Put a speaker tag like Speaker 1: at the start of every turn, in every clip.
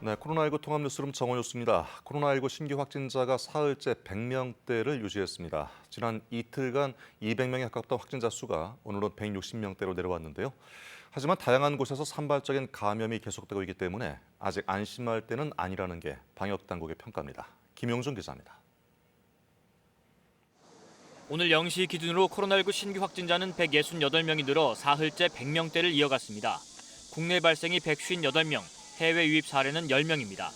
Speaker 1: 네, 코로나19 통합 뉴스룸 정원효수입니다. 코로나19 신규 확진자가 사흘째 100명대를 유지했습니다. 지난 이틀간 200명에 가깝던 확진자 수가 오늘은 160명대로 내려왔는데요. 하지만 다양한 곳에서 산발적인 감염이 계속되고 있기 때문에 아직 안심할 때는 아니라는 게 방역당국의 평가입니다. 김용준 기자입니다.
Speaker 2: 오늘 0시 기준으로 코로나19 신규 확진자는 168명이 늘어 사흘째 100명대를 이어갔습니다. 국내 발생이 158명, 해외 유입 사례는 10명입니다.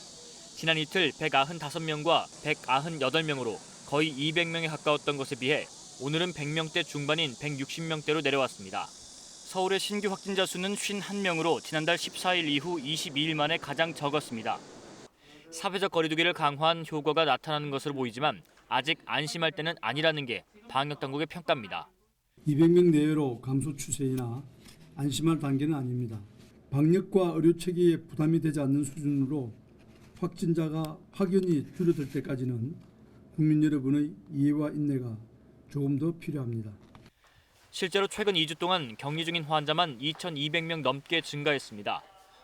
Speaker 2: 지난 이틀 195명과 198명으로 거의 200명에 가까웠던 것에 비해 오늘은 100명대 중반인 160명대로 내려왔습니다. 서울의 신규 확진자 수는 51명으로 지난달 14일 이후 22일 만에 가장 적었습니다. 사회적 거리두기를 강화한 효과가 나타나는 것으로 보이지만 아직 안심할 때는 아니라는 게 방역당국의 평가입니다.
Speaker 3: 200명 내외로 감소 추세이나 안심할 단계는 아닙니다. 방역과 의료 체계에 부담이 되지 않는 수준으로 확진자가 확연히 줄어들 때까지는 국민 여러분의 이해와 인내가 조금 더 필요합니다.
Speaker 2: 실제로 최근 2주 동안 격리 중인 환자만 2,200명 넘게 증가했습니다.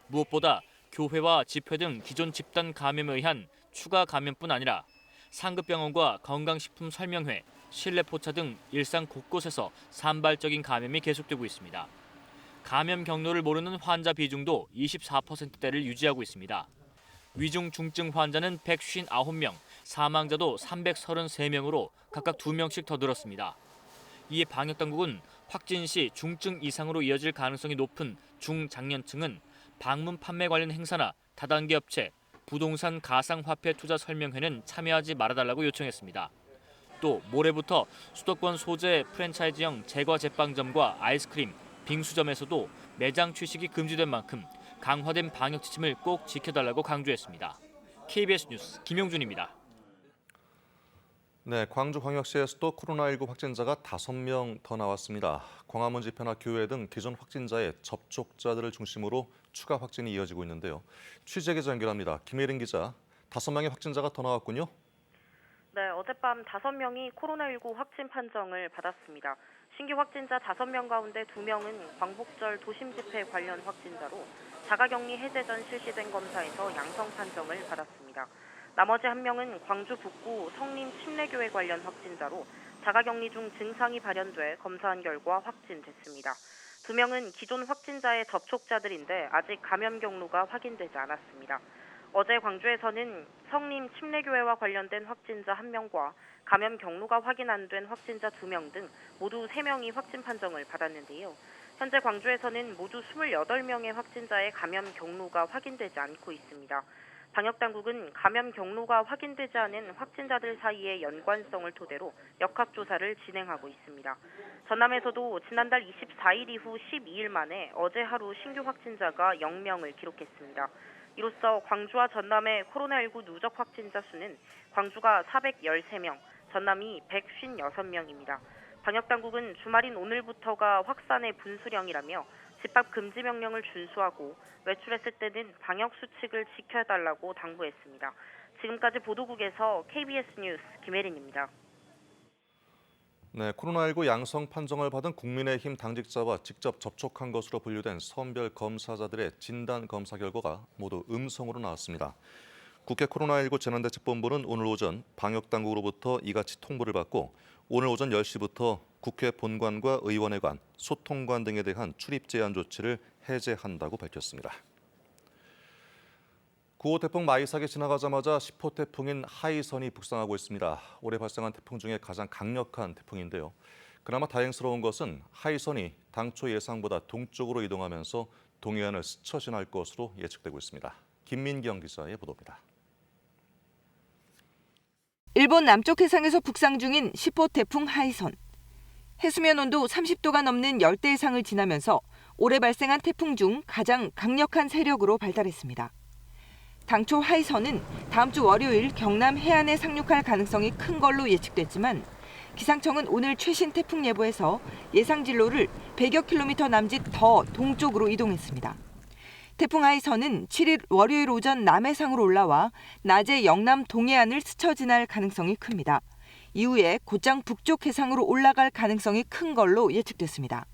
Speaker 2: 무엇보다 교회와 집회 등 기존 집단 감염에 의한 추가 감염뿐 아니라 상급병원과 건강식품 설명회, 실내 포차 등 일상 곳곳에서 산발적인 감염이 계속되고 있습니다. 감염 경로를 모르는 환자 비중도 24%대를 유지하고 있습니다. 위중 중증 환자는 159명, 사망자도 333명으로 각각 2명씩 더 늘었습니다. 이에 방역당국은 확진 시 중증 이상으로 이어질 가능성이 높은 중장년층은 방문 판매 관련 행사나 다단계 업체, 부동산 가상화폐 투자 설명회는 참여하지 말아달라고 요청했습니다. 또 모레부터 수도권 소재 프랜차이즈형 제과 제빵점과 아이스크림, 빙수점에서도 매장 취식이 금지된 만큼 강화된 방역 지침을 꼭 지켜달라고 강조했습니다. KBS 뉴스 김용준입니다.
Speaker 1: 네, 광주광역시에서도 코로나19 확진자가 5명 더 나왔습니다. 광화문 집회나 교회 등 기존 확진자의 접촉자들을 중심으로 추가 확진이 이어지고 있는데요. 취재 기자 연결합니다. 김혜린 기자, 5명의 확진자가 더 나왔군요.
Speaker 4: 네, 어젯밤 5명이 코로나19 확진 판정을 받았습니다. 신규 확진자 5명 가운데 2명은 광복절 도심 집회 관련 확진자로 자가격리 해제 전 실시된 검사에서 양성 판정을 받았습니다. 나머지 1명은 광주 북구 성림 침례교회 관련 확진자로 자가격리 중 증상이 발현돼 검사한 결과 확진됐습니다. 2명은 기존 확진자의 접촉자들인데 아직 감염 경로가 확인되지 않았습니다. 어제 광주에서는 성림 침례교회와 관련된 확진자 1명과 감염 경로가 확인 안 된 확진자 2명 등 모두 3명이 확진 판정을 받았는데요. 현재 광주에서는 모두 28명의 확진자의 감염 경로가 확인되지 않고 있습니다. 방역당국은 감염 경로가 확인되지 않은 확진자들 사이의 연관성을 토대로 역학조사를 진행하고 있습니다. 전남에서도 지난달 24일 이후 12일 만에 어제 하루 신규 확진자가 0명을 기록했습니다. 이로써 광주와 전남의 코로나19 누적 확진자 수는 광주가 413명, 전남이 156명입니다. 방역당국은 주말인 오늘부터가 확산의 분수령이라며 집합 금지 명령을 준수하고 외출했을 때는 방역 수칙을 지켜달라고 당부했습니다. 지금까지 보도국에서 KBS 뉴스 김혜린입니다.
Speaker 1: 네, 코로나19 양성 판정을 받은 국민의힘 당직자와 직접 접촉한 것으로 분류된 선별 검사자들의 진단 검사 결과가 모두 음성으로 나왔습니다. 국회 코로나19 재난대책본부는 오늘 오전 방역당국으로부터 이같이 통보를 받고 오늘 오전 10시부터 국회 본관과 의원회관, 소통관 등에 대한 출입 제한 조치를 해제한다고 밝혔습니다. 9호 태풍 마이삭이 지나가자마자 10호 태풍인 하이선이 북상하고 있습니다. 올해 발생한 태풍 중에 가장 강력한 태풍인데요. 그나마 다행스러운 것은 하이선이 당초 예상보다 동쪽으로 이동하면서 동해안을 스쳐 지날 것으로 예측되고 있습니다. 김민경 기자의 보도입니다.
Speaker 5: 일본 남쪽 해상에서 북상 중인 10호 태풍 하이선. 해수면 온도 30도가 넘는 열대해상을 지나면서 올해 발생한 태풍 중 가장 강력한 세력으로 발달했습니다. 당초 하이선은 다음 주 월요일 경남 해안에 상륙할 가능성이 큰 걸로 예측됐지만 기상청은 오늘 최신 태풍 예보에서 예상 진로를 100여 킬로미터 남짓 더 동쪽으로 이동했습니다. 태풍 하이선은 7일 월요일 오전 남해상으로 올라와 낮에 영남 동해안을 스쳐 지날 가능성이 큽니다. 이후에 곧장 북쪽 해상으로 올라갈 가능성이 큰 걸로 예측됐습니다.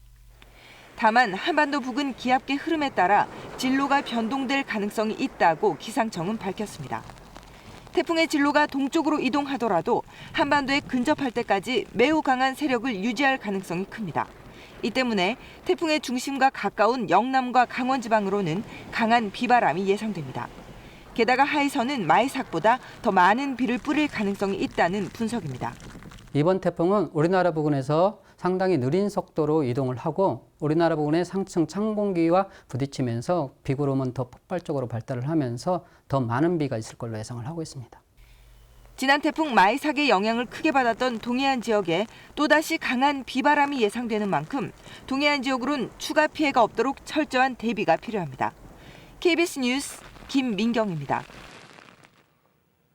Speaker 5: 다만 한반도 부근 기압계 흐름에 따라 진로가 변동될 가능성이 있다고 기상청은 밝혔습니다. 태풍의 진로가 동쪽으로 이동하더라도 한반도에 근접할 때까지 매우 강한 세력을 유지할 가능성이 큽니다. 이 때문에 태풍의 중심과 가까운 영남과 강원 지방으로는 강한 비바람이 예상됩니다. 게다가 하이선은 마이삭보다 더 많은 비를 뿌릴 가능성이 있다는 분석입니다.
Speaker 6: 이번 태풍은 우리나라 부근에서 상당히 느린 속도로 이동을 하고 우리나라 부근의 상층 찬 공기와 부딪히면서 비구름은 더 폭발적으로 발달을 하면서 더 많은 비가 있을 걸로 예상을 하고 있습니다.
Speaker 5: 지난 태풍 마이삭의 영향을 크게 받았던 동해안 지역에 또다시 강한 비바람이 예상되는 만큼 동해안 지역으로는 추가 피해가 없도록 철저한 대비가 필요합니다. KBS 뉴스 김민경입니다.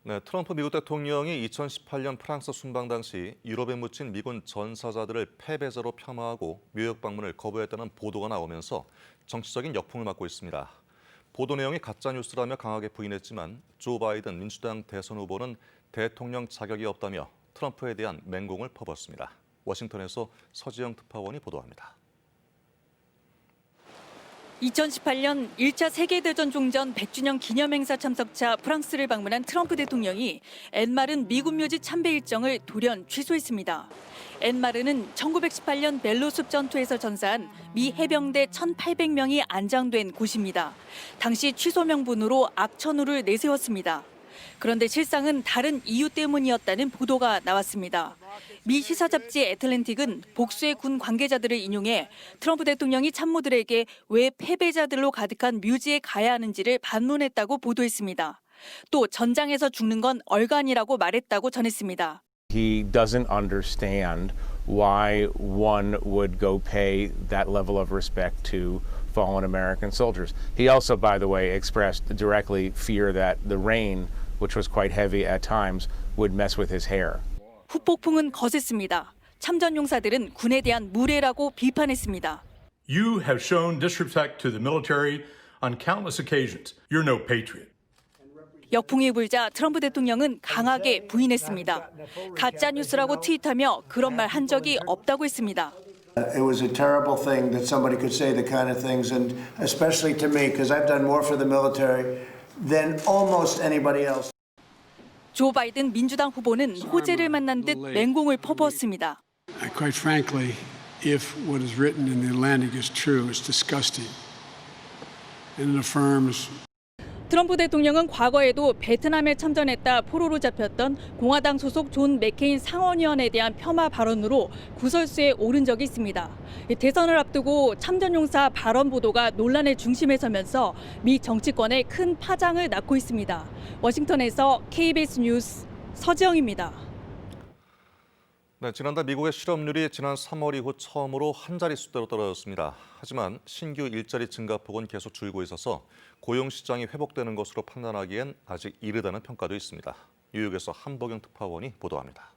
Speaker 1: 네, 트럼프 미국 대통령이 2018년 프랑스 순방 당시 유럽에 묻힌 미군 전사자들을 패배자로 폄하하고 뉴욕 방문을 거부했다는 보도가 나오면서 정치적인 역풍을 맞고 있습니다. 보도 내용이 가짜뉴스라며 강하게 부인했지만 조 바이든 민주당 대선 후보는 대통령 자격이 없다며 트럼프에 대한 맹공을 퍼붓습니다. 워싱턴에서 서지영 특파원이 보도합니다.
Speaker 7: 2018년 1차 세계대전 종전 100주년 기념행사 참석차 프랑스를 방문한 트럼프 대통령이 엔마른 미군 묘지 참배 일정을 돌연 취소했습니다. 엔마르는 1918년 멜로숲 전투에서 전사한 미 해병대 1,800명이 안장된 곳입니다. 당시 취소 명분으로 악천후를 내세웠습니다. 그런데 실상은 다른 이유 때문이었다는 보도가 나왔습니다. 미 시사 잡지 애틀랜틱은 복수의 군 관계자들을 인용해 트럼프 대통령이 참모들에게 왜 패배자들로 가득한 묘지에 가야 하는지를 반론했다고 보도했습니다. 또 전장에서 죽는 건 얼간이라고 말했다고 전했습니다.
Speaker 8: He doesn't understand why one would go pay that level of respect to fallen American soldiers. He also, by the way, expressed directly fear that the rain, which was quite heavy at times, would mess with his hair.
Speaker 7: 후폭풍은 거셌습니다. 참전용사들은 군에 대한 무례라고 비판했습니다.
Speaker 9: You have shown disrespect to the military on countless occasions. You're no patriot.
Speaker 7: 역풍이 불자 트럼프 대통령은 강하게 부인했습니다. 가짜 뉴스라고 트윗하며 그런 말 한 적이 없다고 했습니다.
Speaker 10: It was a terrible thing that somebody could say the kind of things, and especially to me, because I've done more for the military than almost anybody else.
Speaker 7: 조 바이든 민주당 후보는 호재를 만난 듯 맹공을 퍼부었습니다.
Speaker 11: Quite frankly, if what is written in the Atlantic is true, it's disgusting. And it affirms.
Speaker 7: 트럼프 대통령은 과거에도 베트남에 참전했다 포로로 잡혔던 공화당 소속 존 맥케인 상원의원에 대한 폄하 발언으로 구설수에 오른 적이 있습니다. 대선을 앞두고 참전용사 발언 보도가 논란의 중심에 서면서 미 정치권에 큰 파장을 낳고 있습니다. 워싱턴에서 KBS 뉴스 서지영입니다.
Speaker 1: 네, 지난달 미국의 실업률이 지난 3월 이후 처음으로 한 자릿수대로 떨어졌습니다. 하지만 신규 일자리 증가폭은 계속 줄고 있어서 고용 시장이 회복되는 것으로 판단하기엔 아직 이르다는 평가도 있습니다. 뉴욕에서 한보경 특파원이 보도합니다.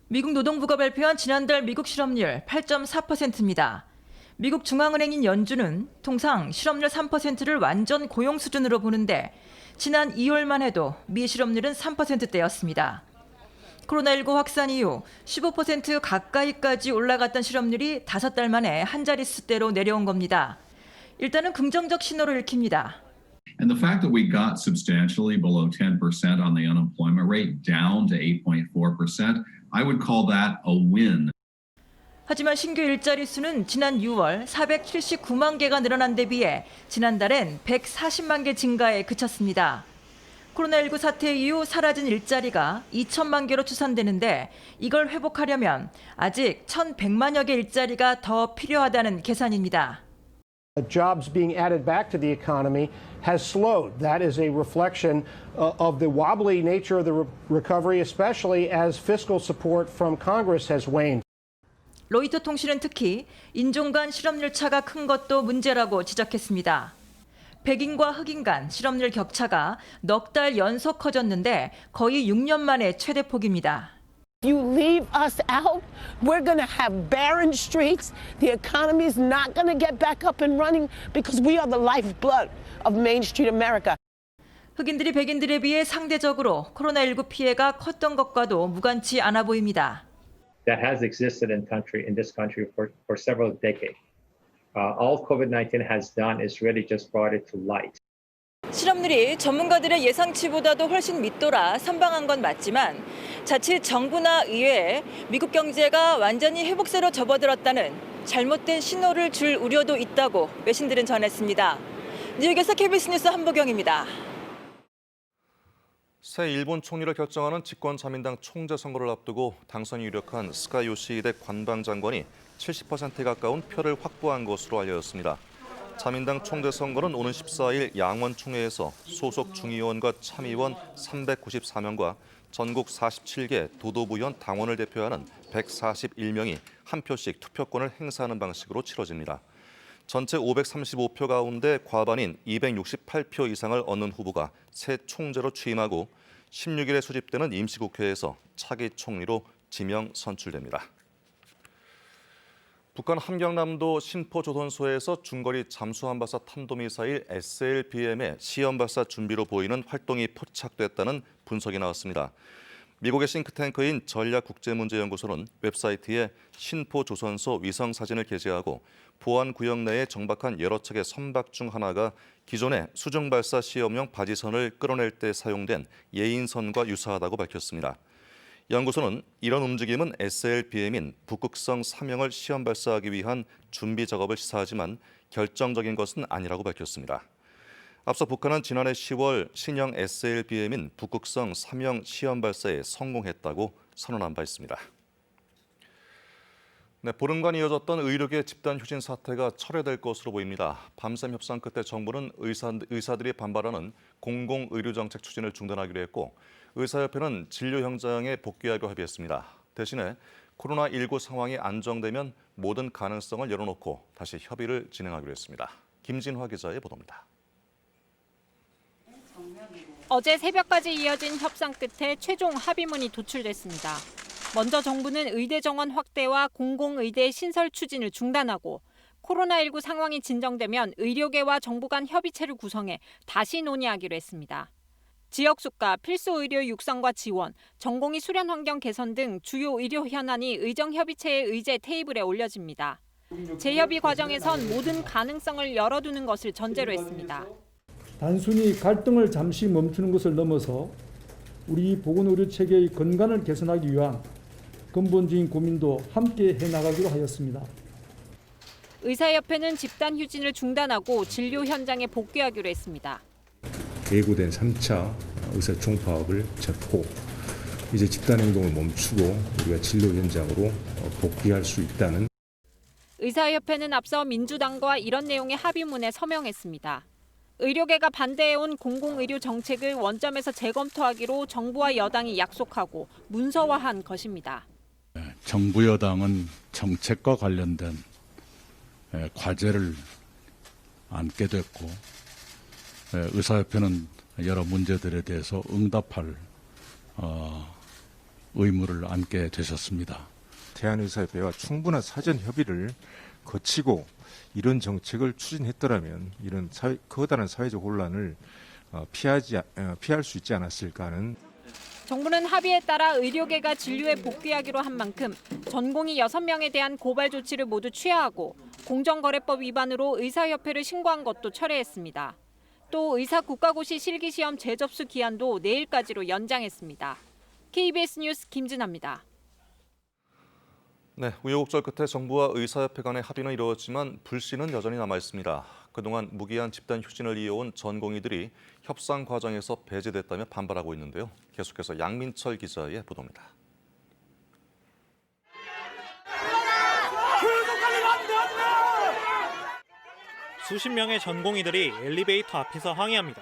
Speaker 12: 미국 노동부가 발표한 지난달 미국 실업률 8.4%입니다. 미국 중앙은행인 연준은 통상 실업률 3%를 완전 고용 수준으로 보는데 지난 2월만 해도 미 실업률은 3%대였습니다. 코로나19 확산 이후 15% 가까이까지 올라갔던 실업률이 5달 만에 한 자릿수대로 내려온 겁니다. 일단은 긍정적 신호를 읽힙니다.
Speaker 13: And the fact that we got substantially below 10% on the unemployment rate down to 8.4%, I would call that a win.
Speaker 12: 하지만 신규 일자리 수는 지난 6월 479만 개가 늘어난 데 비해 지난달엔 140만 개 증가에 그쳤습니다. 코로나19 사태 이후 사라진 일자리가 2천만 개로 추산되는데 이걸 회복하려면 아직 1,100만여 개 일자리가 더 필요하다는 계산입니다.
Speaker 14: Jobs being added back to the economy has slowed. That is a reflection of the wobbly nature of the recovery, especially as fiscal support from Congress has waned.
Speaker 12: 로이터 통신은 특히 인종 간 실업률 차가 큰 것도 문제라고 지적했습니다. 백인과 흑인 간 실업률 격차가 넉 달 연속 커졌는데 거의 6년 만에 최대폭입니다.
Speaker 15: You leave us out, we're going to have barren streets. The economy is not going to get back up and running because we are the lifeblood of Main Street America.
Speaker 12: 흑인들이 백인들에 비해 상대적으로 코로나19 피해가 컸던 것과도 무관치 않아 보입니다.
Speaker 16: that has existed in this country for several decades. All COVID-19 has done is really just brought it to light.
Speaker 7: 실업률이 전문가들의 예상치보다도 훨씬 밑돌아 선방한 건 맞지만 자칫 정부나 의회에 미국 경제가 완전히 회복세로 접어들었다는 잘못된 신호를 줄 우려도 있다고 외신들은 전했습니다. 뉴욕에서 KBS 뉴스 한보경입니다.
Speaker 1: 새 일본 총리를 결정하는 집권자민당 총재 선거를 앞두고 당선이 유력한 스가 요시히데 관방장관이 70%에 가까운 표를 확보한 것으로 알려졌습니다. 자민당 총재 선거는 오는 14일 양원 총회에서 소속 중의원과 참의원 394명과 전국 47개 도도부현 당원을 대표하는 141명이 한 표씩 투표권을 행사하는 방식으로 치러집니다. 전체 535표 가운데 과반인 268표 이상을 얻는 후보가 새 총재로 취임하고 16일에 소집되는 임시국회에서 차기 총리로 지명 선출됩니다. 북한 함경남도 신포조선소에서 중거리 잠수함 발사 탄도미사일 SLBM의 시험 발사 준비로 보이는 활동이 포착됐다는 분석이 나왔습니다. 미국의 싱크탱크인 전략국제문제연구소는 웹사이트에 신포조선소 위성 사진을 게재하고 보안구역 내에 정박한 여러 척의 선박 중 하나가 기존의 수중발사 시험용 바지선을 끌어낼 때 사용된 예인선과 유사하다고 밝혔습니다. 연구소는 이런 움직임은 SLBM인 북극성 3형을 시험 발사하기 위한 준비 작업을 시사하지만 결정적인 것은 아니라고 밝혔습니다. 앞서 북한은 지난해 10월 신형 SLBM인 북극성 3형 시험 발사에 성공했다고 선언한 바 있습니다. 네, 보름간 이어졌던 의료계 집단 휴진 사태가 철회될 것으로 보입니다. 밤샘 협상 끝에 정부는 의사들이 반발하는 공공의료정책 추진을 중단하기로 했고 의사협회는 진료 현장에 복귀하기로 합의했습니다. 대신에 코로나19 상황이 안정되면 모든 가능성을 열어놓고 다시 협의를 진행하기로 했습니다. 김진화 기자의 보도입니다.
Speaker 17: 어제 새벽까지 이어진 협상 끝에 최종 합의문이 도출됐습니다. 먼저 정부는 의대 정원 확대와 공공의대 신설 추진을 중단하고 코로나19 상황이 진정되면 의료계와 정부 간 협의체를 구성해 다시 논의하기로 했습니다. 지역 수가, 필수 의료 육성과 지원, 전공의 수련 환경 개선 등 주요 의료 현안이 의정협의체의 의제 테이블에 올려집니다. 재협의 과정에선 모든 가능성을 열어두는 것을 전제로 했습니다.
Speaker 3: 단순히 갈등을 잠시 멈추는 것을 넘어서 우리 보건의료체계의 건강을 개선하기 위한 근본적인 고민도 함께 해나가기로 하였습니다.
Speaker 17: 의사협회는 집단 휴진을 중단하고 진료 현장에 복귀하기로 했습니다.
Speaker 18: 예고된 3차 의사 총파업을 접고 이제 집단 행동을 멈추고 우리가 진료 현장으로 복귀할 수 있다는.
Speaker 17: 의사협회는 앞서 민주당과 이런 내용의 합의문에 서명했습니다. 의료계가 반대해온 공공의료 정책을 원점에서 재검토하기로 정부와 여당이 약속하고 문서화한 것입니다.
Speaker 19: 정부 여당은 정책과 관련된 과제를 안게 됐고 의사협회는 여러 문제들에 대해서 응답할 의무를 안게 되셨습니다.
Speaker 20: 대한의사협회와 충분한 사전 협의를 거치고 이런 정책을 추진했더라면 이런 커다란 사회적 혼란을 피할 수 있지 않았을까 하는.
Speaker 17: 정부는 합의에 따라 의료계가 진료에 복귀하기로 한 만큼 전공의 6명에 대한 고발 조치를 모두 취하하고 공정거래법 위반으로 의사협회를 신고한 것도 철회했습니다. 또 의사 국가고시 실기시험 재접수 기한도 내일까지로 연장했습니다. KBS 뉴스 김진아입니다.
Speaker 1: 네, 우여곡절 끝에 정부와 의사협회 간의 합의는 이루어졌지만 불씨는 여전히 남아있습니다. 그동안 무기한 집단 휴진을 이어온 전공의들이 협상 과정에서 배제됐다며 반발하고 있는데요. 계속해서 양민철 기자의 보도입니다.
Speaker 21: 수십 명의 전공의들이 엘리베이터 앞에서 항의합니다.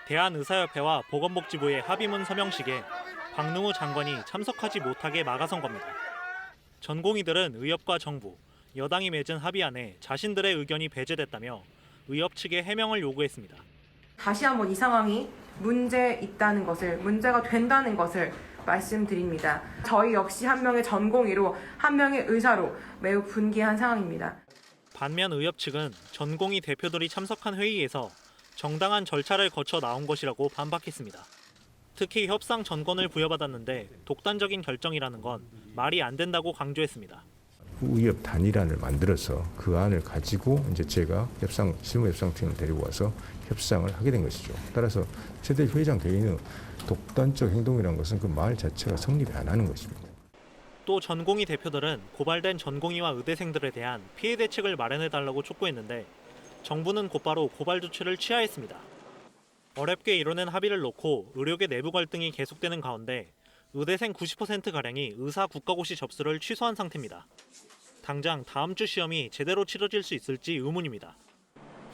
Speaker 21: 대한의사협회와 보건복지부의 합의문 서명식에 박능우 장관이 참석하지 못하게 막아선 겁니다. 전공의들은 의협과 정부, 여당이 맺은 합의안에 자신들의 의견이 배제됐다며 의협 측에 해명을 요구했습니다.
Speaker 22: 다시 한번 이 상황이 문제 있다는 것을, 문제가 된다는 것을 말씀드립니다. 저희 역시 한 명의 전공의로 한 명의 의사로 매우 분개한 상황입니다.
Speaker 21: 반면 의협 측은 전공의 대표들이 참석한 회의에서 정당한 절차를 거쳐 나온 것이라고 반박했습니다. 특히 협상 전권을 부여받았는데 독단적인 결정이라는 건 말이 안 된다고 강조했습니다.
Speaker 18: 의협 단일안을 만들어서 그 안을 가지고 이제 제가 실무협상팀을 데리고 와서 협상을 하게 된 것이죠. 따라서 최대 회장 개인의 독단적 행동이라는 것은 그 말 자체가 성립이 안 하는 것입니다.
Speaker 21: 또 전공의 대표들은 고발된 전공의와 의대생들에 대한 피해 대책을 마련해달라고 촉구했는데 정부는 곧바로 고발 조치를 취하했습니다. 어렵게 이뤄낸 합의를 놓고 의료계 내부 갈등이 계속되는 가운데 의대생 90%가량이 의사 국가고시 접수를 취소한 상태입니다. 당장 다음 주 시험이 제대로 치러질 수 있을지 의문입니다.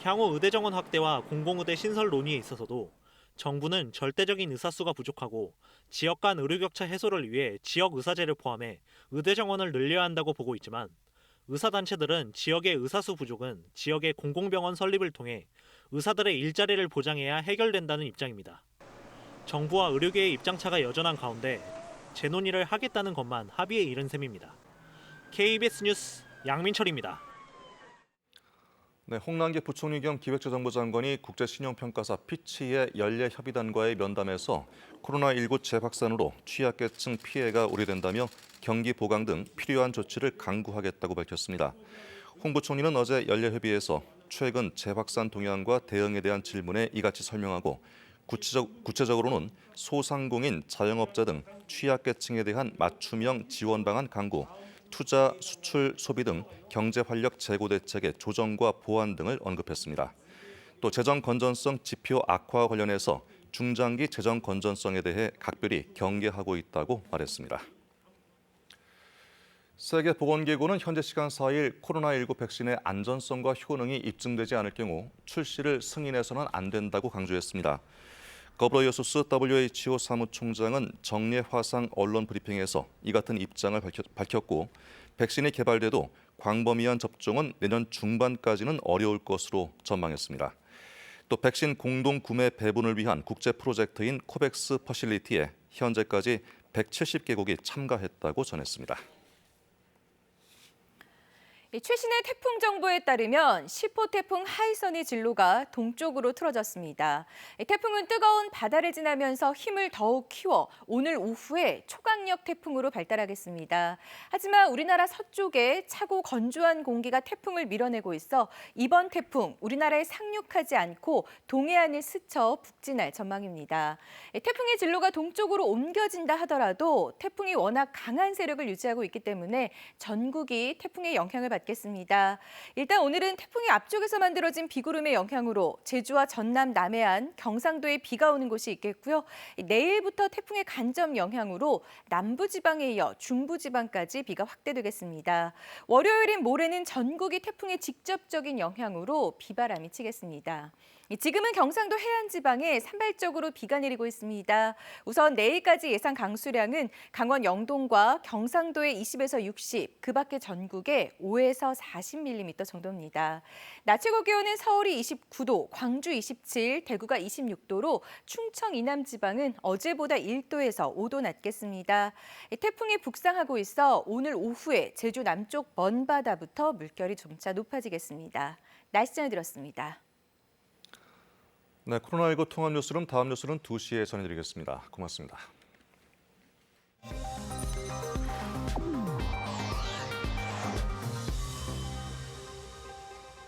Speaker 21: 향후 의대 정원 확대와 공공의대 신설 논의에 있어서도 정부는 절대적인 의사 수가 부족하고 지역 간 의료 격차 해소를 위해 지역 의사제를 포함해 의대 정원을 늘려야 한다고 보고 있지만 의사단체들은 지역의 의사 수 부족은 지역의 공공병원 설립을 통해 의사들의 일자리를 보장해야 해결된다는 입장입니다. 정부와 의료계의 입장차가 여전한 가운데 재논의를 하겠다는 것만 합의에 이른 셈입니다. KBS 뉴스 양민철입니다.
Speaker 1: 네, 홍남기 부총리 겸 기획재정부 장관이 국제신용평가사 피치의 연례협의단과의 면담에서 코로나19 재확산으로 취약계층 피해가 우려된다며 경기 보강 등 필요한 조치를 강구하겠다고 밝혔습니다. 홍 부총리는 어제 연례협의에서 최근 재확산 동향과 대응에 대한 질문에 이같이 설명하고 구체적으로는 소상공인, 자영업자 등 취약계층에 대한 맞춤형 지원 방안 강구, 투자, 수출, 소비 등 경제 활력 제고 대책의 조정과 보완 등을 언급했습니다. 또 재정 건전성 지표 악화와 관련해서 중장기 재정 건전성에 대해 각별히 경계하고 있다고 말했습니다. 세계보건기구는 현재 시간 4일 코로나19 백신의 안전성과 효능이 입증되지 않을 경우 출시를 승인해서는 안 된다고 강조했습니다. 거브러이어수스 WHO 사무총장은 정례화상 언론 브리핑에서 이 같은 입장을 밝혔고 백신이 개발돼도 광범위한 접종은 내년 중반까지는 어려울 것으로 전망했습니다. 또 백신 공동 구매 배분을 위한 국제 프로젝트인 코백스 퍼실리티에 현재까지 170개국이 참가했다고 전했습니다.
Speaker 2: 최신의 태풍 정보에 따르면 10호 태풍 하이선의 진로가 동쪽으로 틀어졌습니다. 태풍은 뜨거운 바다를 지나면서 힘을 더욱 키워 오늘 오후에 초강력 태풍으로 발달하겠습니다. 하지만 우리나라 서쪽에 차고 건조한 공기가 태풍을 밀어내고 있어 이번 태풍 우리나라에 상륙하지 않고 동해안을 스쳐 북진할 전망입니다. 태풍의 진로가 동쪽으로 옮겨진다 하더라도 태풍이 워낙 강한 세력을 유지하고 있기 때문에 전국이 태풍의 영향을 받겠습니다. 일단 오늘은 태풍이 앞쪽에서 만들어진 비구름의 영향으로 제주와 전남, 남해안, 경상도에 비가 오는 곳이 있겠고요. 내일부터 태풍의 간접 영향으로 남부지방에 이어 중부지방까지 비가 확대되겠습니다. 월요일인 모레는 전국이 태풍의 직접적인 영향으로 비바람이 치겠습니다. 지금은 경상도 해안지방에 산발적으로 비가 내리고 있습니다. 우선 내일까지 예상 강수량은 강원 영동과 경상도에 20에서 60, 그 밖에 전국에 5에서 40mm 정도입니다. 낮 최고 기온은 서울이 29도, 광주 27, 대구가 26도로 충청 이남 지방은 어제보다 1도에서 5도 낮겠습니다. 태풍이 북상하고 있어 오늘 오후에 제주 남쪽 먼바다부터 물결이 점차 높아지겠습니다. 날씨 전해드렸습니다.
Speaker 1: 네, 코로나19 통합 뉴스룸 다음 뉴스는 2시에 전해드리겠습니다. 고맙습니다.